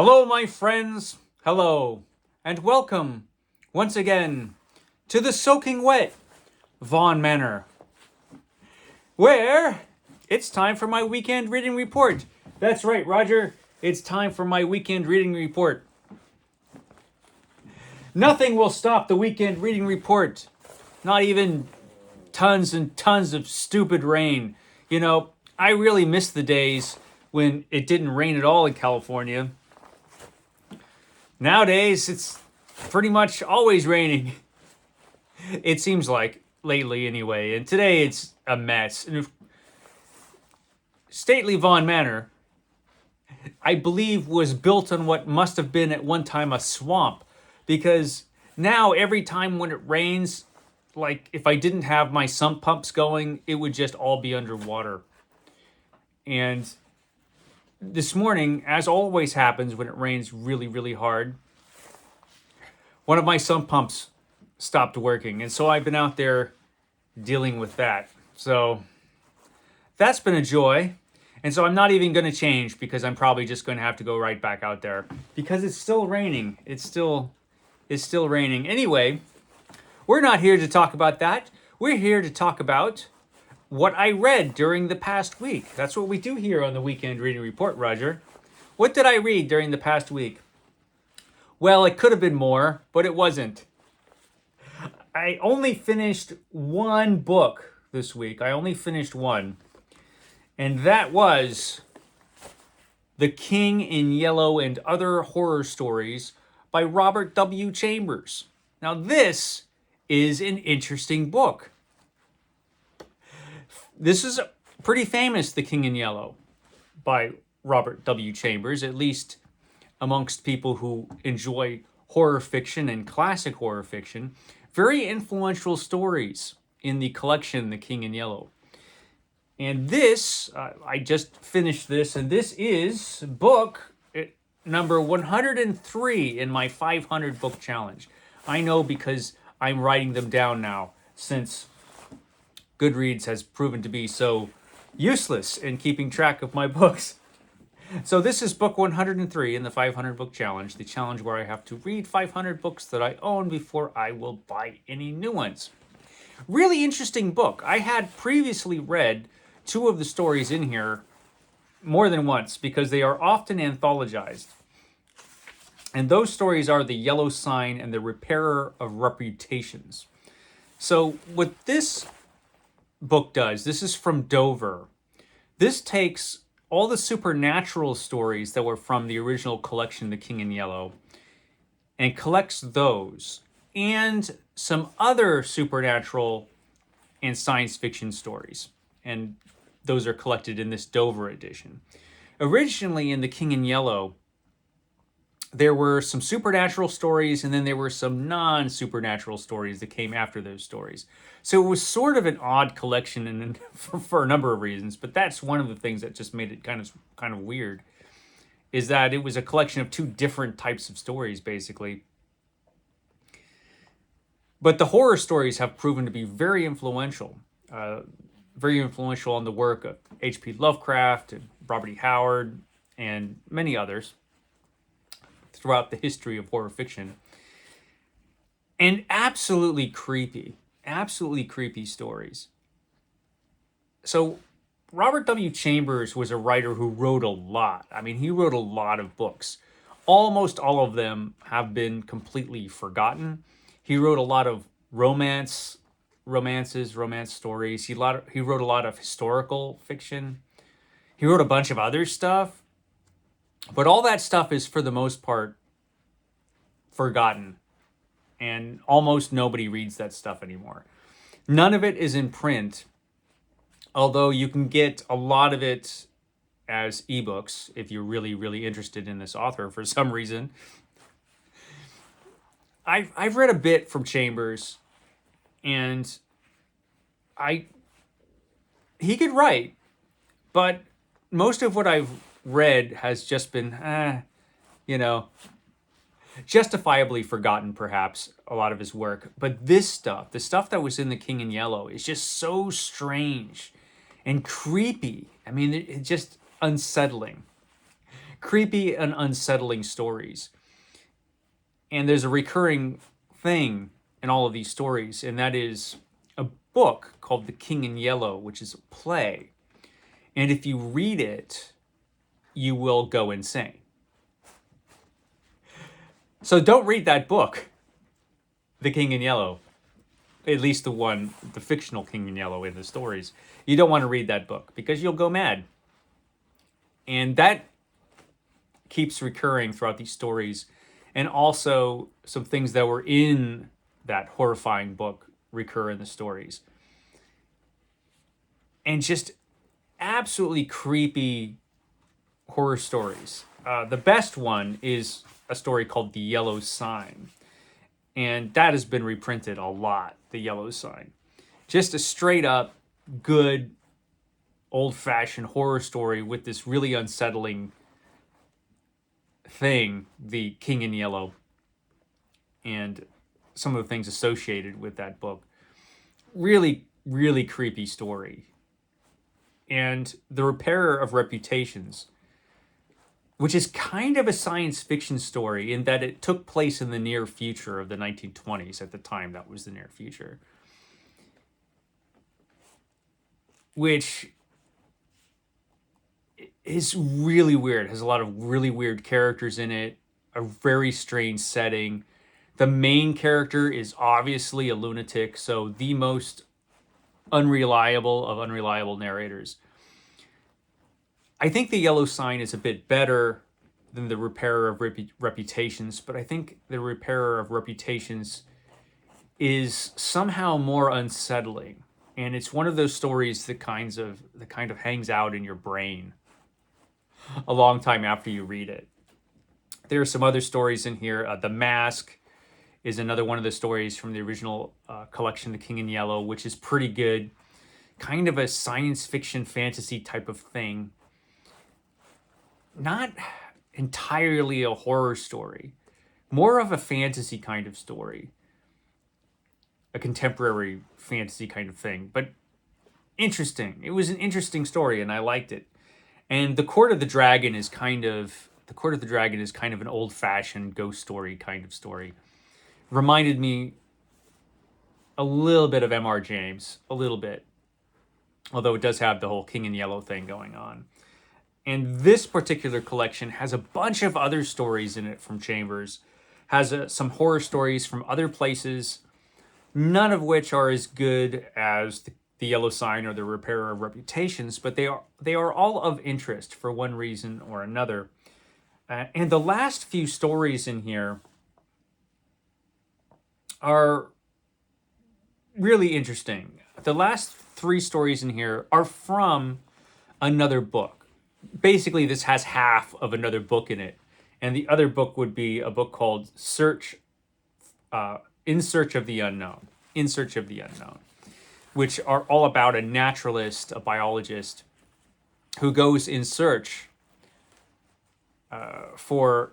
Hello, my friends. Hello, and welcome once again to the Soaking Wet Vaughn Manor, where it's time for my weekend reading report. That's right, Roger. It's time for my weekend reading report. Nothing will stop the weekend reading report. Not even tons and tons of stupid rain. You know, I really miss the days when it didn't rain at all in California. Nowadays, it's pretty much always raining. It seems like, lately anyway. And today it's a mess. And stately Vaughn Manor, I believe, was built on what must have been at one time a swamp. Because now every time when it rains, like if I didn't have my sump pumps going, it would just all be underwater. And this morning, as always happens when it rains really, really hard, one of my sump pumps stopped working. And so I've been out there dealing with that. So that's been a joy. And so I'm not even going to change because I'm probably just going to have to go right back out there because it's still raining. It's still raining. Anyway, we're not here to talk about that. We're here to talk about what I read during the past week. That's what we do here on the Weekend Reading Report, Roger. What did I read during the past week? Well, it could have been more, but it wasn't. I only finished one book this week. I only finished one. And that was The King in Yellow and Other Horror Stories by Robert W. Chambers. Now, this is an interesting book. This is pretty famous, The King in Yellow by Robert W. Chambers, at least amongst people who enjoy horror fiction and classic horror fiction. Very influential stories in the collection, The King in Yellow. And this, I just finished this, and this is book number 103 in my 500 book challenge. I know because I'm writing them down now, since Goodreads has proven to be so useless in keeping track of my books. So this is book 103 in the 500 book challenge, the challenge where I have to read 500 books that I own before I will buy any new ones. Really interesting book. I had previously read two of the stories in here more than once because they are often anthologized. And those stories are The Yellow Sign and The Repairer of Reputations. So what this book does, this is from Dover. This takes all the supernatural stories that were from the original collection, The King in Yellow, and collects those and some other supernatural and science fiction stories. And those are collected in this Dover edition. Originally in The King in Yellow, there were some supernatural stories, and then there were some non-supernatural stories that came after those stories. So it was sort of an odd collection, and for a number of reasons. But that's one of the things that just made it kind of weird, is that it was a collection of two different types of stories, basically. But the horror stories have proven to be very influential on the work of H.P. Lovecraft and Robert E. Howard and many others throughout the history of horror fiction. And absolutely creepy stories. So Robert W. Chambers was a writer who wrote a lot. I mean, he wrote a lot of books. Almost all of them have been completely forgotten. He wrote a lot of romance stories. He wrote a lot of historical fiction. He wrote a bunch of other stuff. But all that stuff is, for the most part, forgotten. And almost nobody reads that stuff anymore. None of it is in print, although you can get a lot of it as ebooks if you're really, really interested in this author for some reason. I've read a bit from Chambers, and he could write, but most of what I've read has just been, justifiably forgotten, perhaps, a lot of his work. But this stuff, the stuff that was in The King in Yellow, is just so strange and creepy. I mean, it's just unsettling. creepy and unsettling stories. And there's a recurring thing in all of these stories, and that is a book called The King in Yellow, which is a play. And if you read it, you will go insane. So don't read that book, The King in Yellow. At least the fictional King in Yellow in the stories. You don't want to read that book because you'll go mad. And that keeps recurring throughout these stories. And also some things that were in that horrifying book recur in the stories. And just absolutely creepy horror stories. The best one is a story called The Yellow Sign. And that has been reprinted a lot, The Yellow Sign. Just a straight up good old-fashioned horror story with this really unsettling thing, the King in Yellow, and some of the things associated with that book. Really, really creepy story. And The Repairer of Reputations, which is kind of a science fiction story in that it took place in the near future of the 1920s. At the time, that was the near future. Which is really weird. Has a lot of really weird characters in it. A very strange setting. The main character is obviously a lunatic, so the most unreliable of unreliable narrators. I think The Yellow Sign is a bit better than The Repairer of Reputations, but I think The Repairer of Reputations is somehow more unsettling. And it's one of those stories that kind of hangs out in your brain a long time after you read it. There are some other stories in here. The Mask is another one of the stories from the original collection, The King in Yellow, which is pretty good. Kind of a science fiction fantasy type of thing. Not entirely a horror story. More of a fantasy kind of story. A contemporary fantasy kind of thing. But interesting. It was an interesting story and I liked it. And The Court of the Dragon is kind of an old-fashioned ghost story kind of story. Reminded me a little bit of M.R. James, a little bit. Although it does have the whole King in Yellow thing going on. And this particular collection has a bunch of other stories in it from Chambers. Has some horror stories from other places, none of which are as good as the Yellow Sign or The Repairer of Reputations, but they are all of interest for one reason or another. And the last few stories in here are really interesting. The last 3 stories in here are from another book. Basically, this has half of another book in it. And the other book would be a book called In Search of the Unknown. In Search of the Unknown. Which are all about a naturalist, a biologist, who goes in search for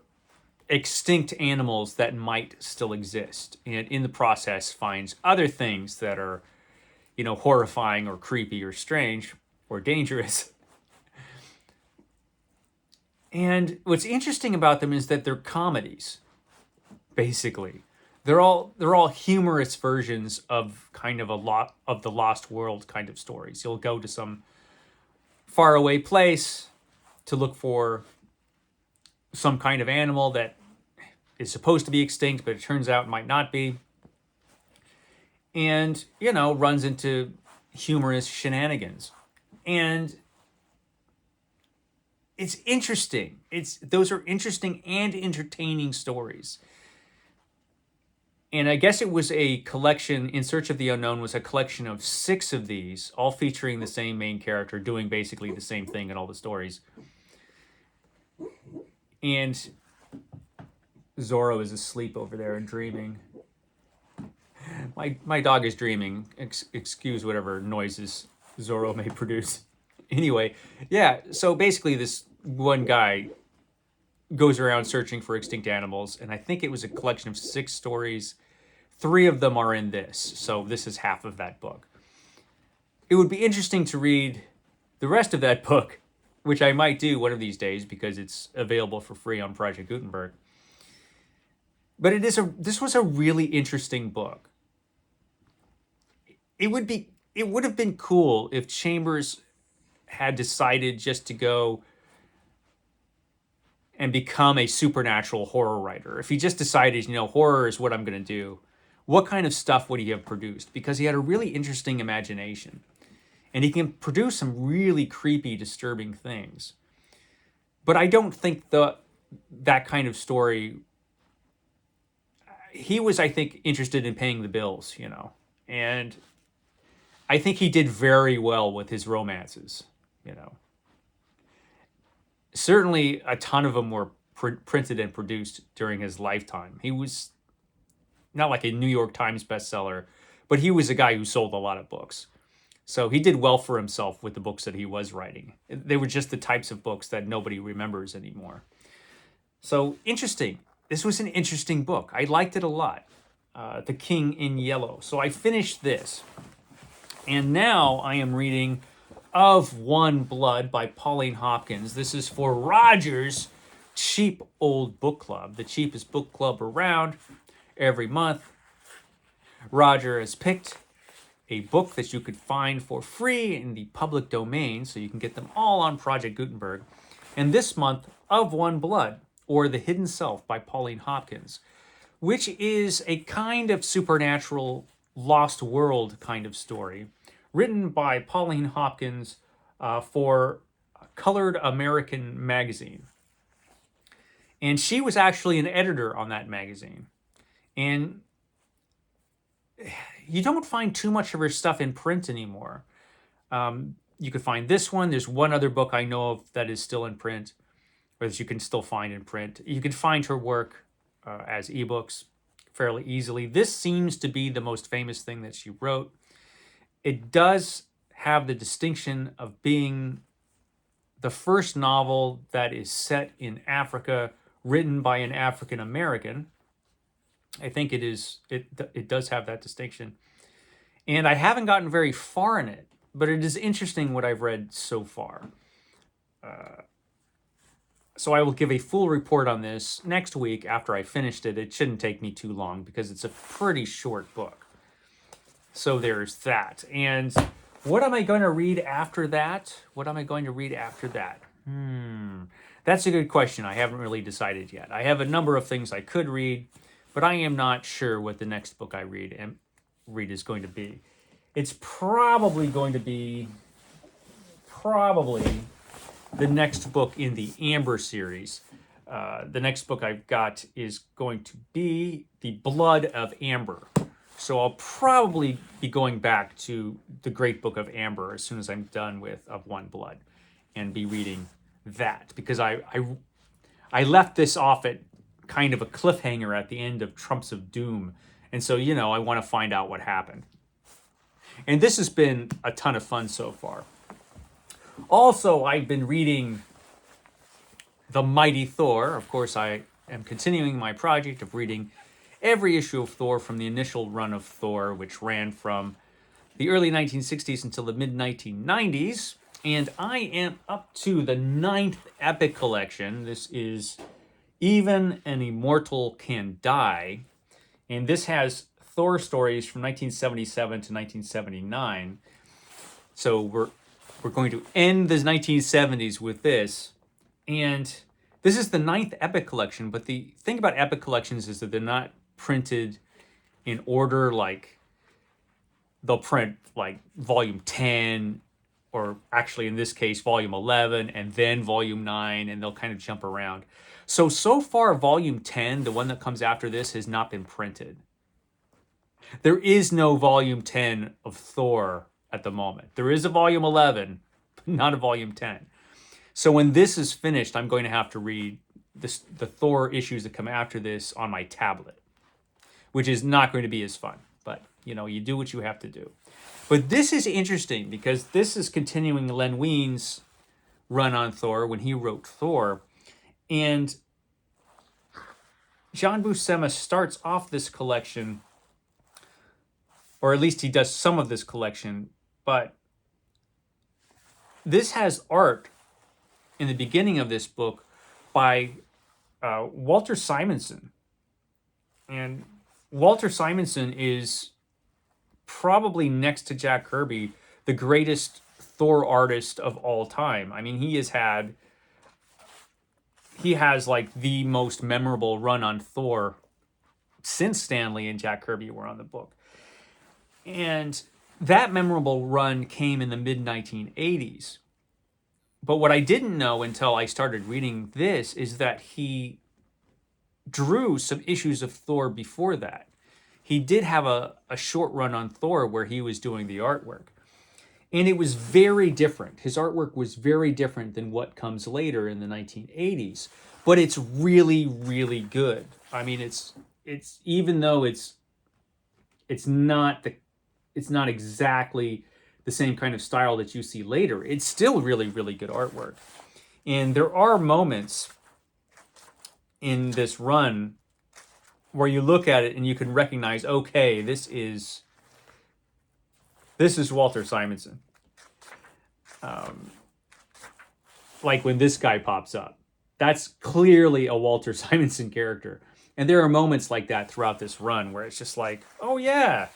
extinct animals that might still exist. And in the process finds other things that are, horrifying or creepy or strange or dangerous. And what's interesting about them is that they're comedies, basically. They're all humorous versions of kind of a lot of the Lost World kind of stories. You'll go to some faraway place to look for some kind of animal that is supposed to be extinct, but it turns out it might not be. And, runs into humorous shenanigans. And it's interesting. Those are interesting and entertaining stories. And I guess it was a collection, In Search of the Unknown was a collection of 6 of these, all featuring the same main character, doing basically the same thing in all the stories. And Zorro is asleep over there and dreaming. My dog is dreaming. Excuse whatever noises Zorro may produce. Anyway, yeah, so basically this one guy goes around searching for extinct animals, and I think it was a collection of 6 stories. 3 of them are in this, so this is half of that book. It would be interesting to read the rest of that book which I might do one of these days because it's available for free on Project Gutenberg. But this was a really interesting book. It would have been cool if Chambers had decided just to go and become a supernatural horror writer. If he just decided, horror is what I'm going to do, what kind of stuff would he have produced? Because he had a really interesting imagination. And he can produce some really creepy, disturbing things. But I don't think that kind of story... He was, I think, interested in paying the bills, And I think he did very well with his romances, Certainly, a ton of them were printed and produced during his lifetime. He was not like a New York Times bestseller, but he was a guy who sold a lot of books. So he did well for himself with the books that he was writing. They were just the types of books that nobody remembers anymore. So interesting. This was an interesting book. I liked it a lot. The King in Yellow. So I finished this. And now I am reading Of One Blood by Pauline Hopkins. This is for Roger's cheap old book club, the cheapest book club around. Every month, Roger has picked a book that you could find for free in the public domain, so you can get them all on Project Gutenberg. And this month, Of One Blood, or The Hidden Self by Pauline Hopkins, which is a kind of supernatural lost world kind of story, written by Pauline Hopkins for Colored American magazine. And she was actually an editor on that magazine. And you don't find too much of her stuff in print anymore. You could find this one. There's one other book I know of that is still in print, or that you can still find in print. You can find her work as ebooks fairly easily. This seems to be the most famous thing that she wrote. It does have the distinction of being the first novel that is set in Africa, written by an African American. I think it is. It does have that distinction. And I haven't gotten very far in it, but it is interesting what I've read so far. So I will give a full report on this next week after I finished it. It shouldn't take me too long because it's a pretty short book. So there's that. And what am I going to read after that? What am I going to read after that? That's a good question. I haven't really decided yet. I have a number of things I could read, but I am not sure what the next book I read is going to be. It's probably going to be the next book in the Amber series. The next book I've got is going to be The Blood of Amber. So I'll probably be going back to the great book of Amber as soon as I'm done with Of One Blood and be reading that, because I left this off at kind of a cliffhanger at the end of Trumps of Doom. And so, I want to find out what happened. And this has been a ton of fun so far. Also, I've been reading The Mighty Thor. Of course, I am continuing my project of reading every issue of Thor from the initial run of Thor, which ran from the early 1960s until the mid-1990s. And I am up to the 9th epic collection. This is Even an Immortal Can Die. And this has Thor stories from 1977 to 1979. So we're going to end the 1970s with this. And this is the 9th epic collection. But the thing about epic collections is that they're not printed in order. Like, they'll print like volume 10, or actually in this case volume 11, and then volume 9, and they'll kind of jump around. So far volume 10, the one that comes after this, has not been printed. There is no volume 10 of Thor at the moment. There is a volume 11, but not a volume 10. So when this is finished, I'm going to have to read the Thor issues that come after this on my tablet, which is not going to be as fun. But, you do what you have to do. But this is interesting because this is continuing Len Wein's run on Thor when he wrote Thor. And John Buscema starts off this collection, or at least he does some of this collection, but this has art in the beginning of this book by Walter Simonson. And Walter Simonson is probably, next to Jack Kirby, the greatest Thor artist of all time. I mean, he has like the most memorable run on Thor since Stan Lee and Jack Kirby were on the book. And that memorable run came in the mid 1980s. But what I didn't know until I started reading this is that he drew some issues of Thor before that. He did have a short run on Thor where he was doing the artwork. And it was very different. His artwork was very different than what comes later in the 1980s. But it's really, really good. I mean, it's even though it's not exactly the same kind of style that you see later, it's still really, really good artwork. And there are moments in this run where you look at it and you can recognize, okay, this is Walter Simonson. Like when this guy pops up, that's clearly a Walter Simonson character. And there are moments like that throughout this run where it's just like, oh yeah.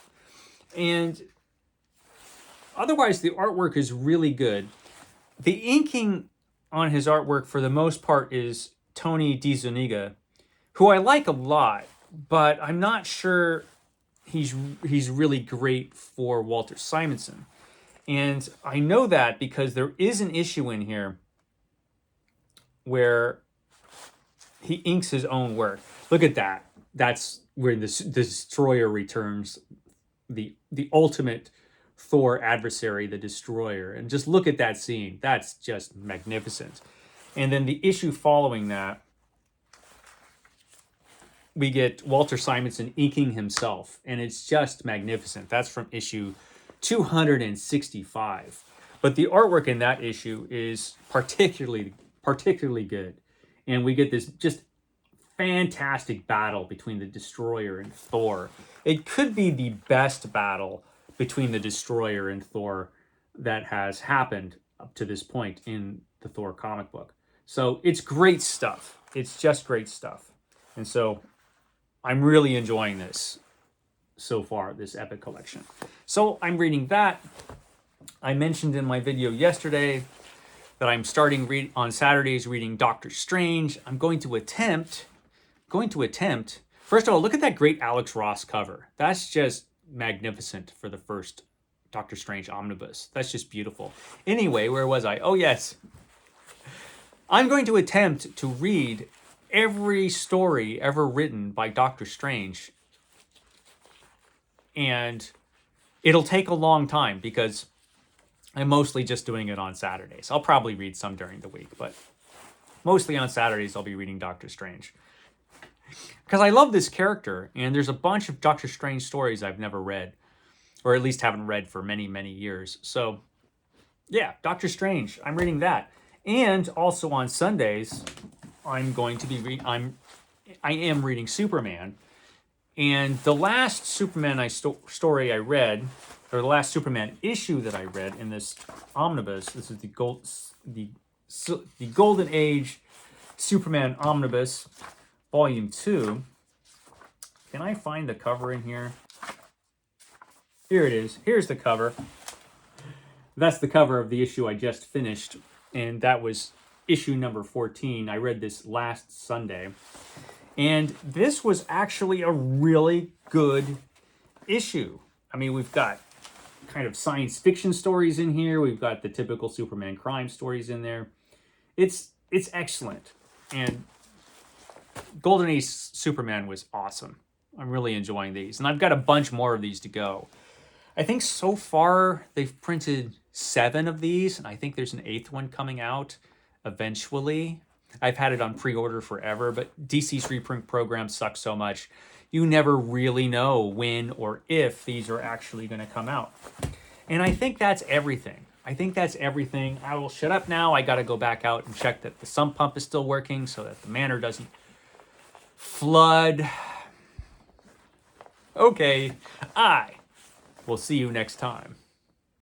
And otherwise, the artwork is really good. The inking on his artwork, for the most part, is Tony DiZuniga, who I like a lot, but I'm not sure he's really great for Walter Simonson. And I know that because there is an issue in here where he inks his own work. Look at that. That's where the Destroyer returns, the ultimate Thor adversary, the Destroyer. And just look at that scene. That's just magnificent. And then the issue following that, we get Walter Simonson inking himself, and it's just magnificent. That's from issue 265. But the artwork in that issue is particularly good. And we get this just fantastic battle between the Destroyer and Thor. It could be the best battle between the Destroyer and Thor that has happened up to this point in the Thor comic book. So it's great stuff. It's just great stuff. And so I'm really enjoying this so far, this epic collection. So I'm reading that. I mentioned in my video yesterday that I'm starting on Saturdays reading Doctor Strange. I'm going to attempt. First of all, look at that great Alex Ross cover. That's just magnificent for the first Doctor Strange omnibus. That's just beautiful. Anyway, where was I? Oh, yes. I'm going to attempt to read every story ever written by Doctor Strange. And it'll take a long time because I'm mostly just doing it on Saturdays. I'll probably read some during the week, but mostly on Saturdays I'll be reading Doctor Strange. Because I love this character, and there's a bunch of Doctor Strange stories I've never read, or at least haven't read for many, many years. So, yeah, Doctor Strange, I'm reading that. And also on Sundays, I'm going to be I am reading Superman. And the last Superman story I read, or the last Superman issue that I read in this omnibus, this is the Golden Age Superman Omnibus, Volume 2. Can I find the cover in here? Here it is. Here's the cover. That's the cover of the issue I just finished, and that was issue number 14. I read this last Sunday. And this was actually a really good issue. I mean, we've got kind of science fiction stories in here. We've got the typical Superman crime stories in there. It's excellent. And Golden Age Superman was awesome. I'm really enjoying these. And I've got a bunch more of these to go. I think so far they've printed 7 of these. And I think there's an 8th one coming out eventually. I've had it on pre-order forever, but DC's reprint program sucks so much. You never really know when or if these are actually going to come out. And I think that's everything. I will shut up now. I got to go back out and check that the sump pump is still working so that the manor doesn't flood. Okay, I will see you next time.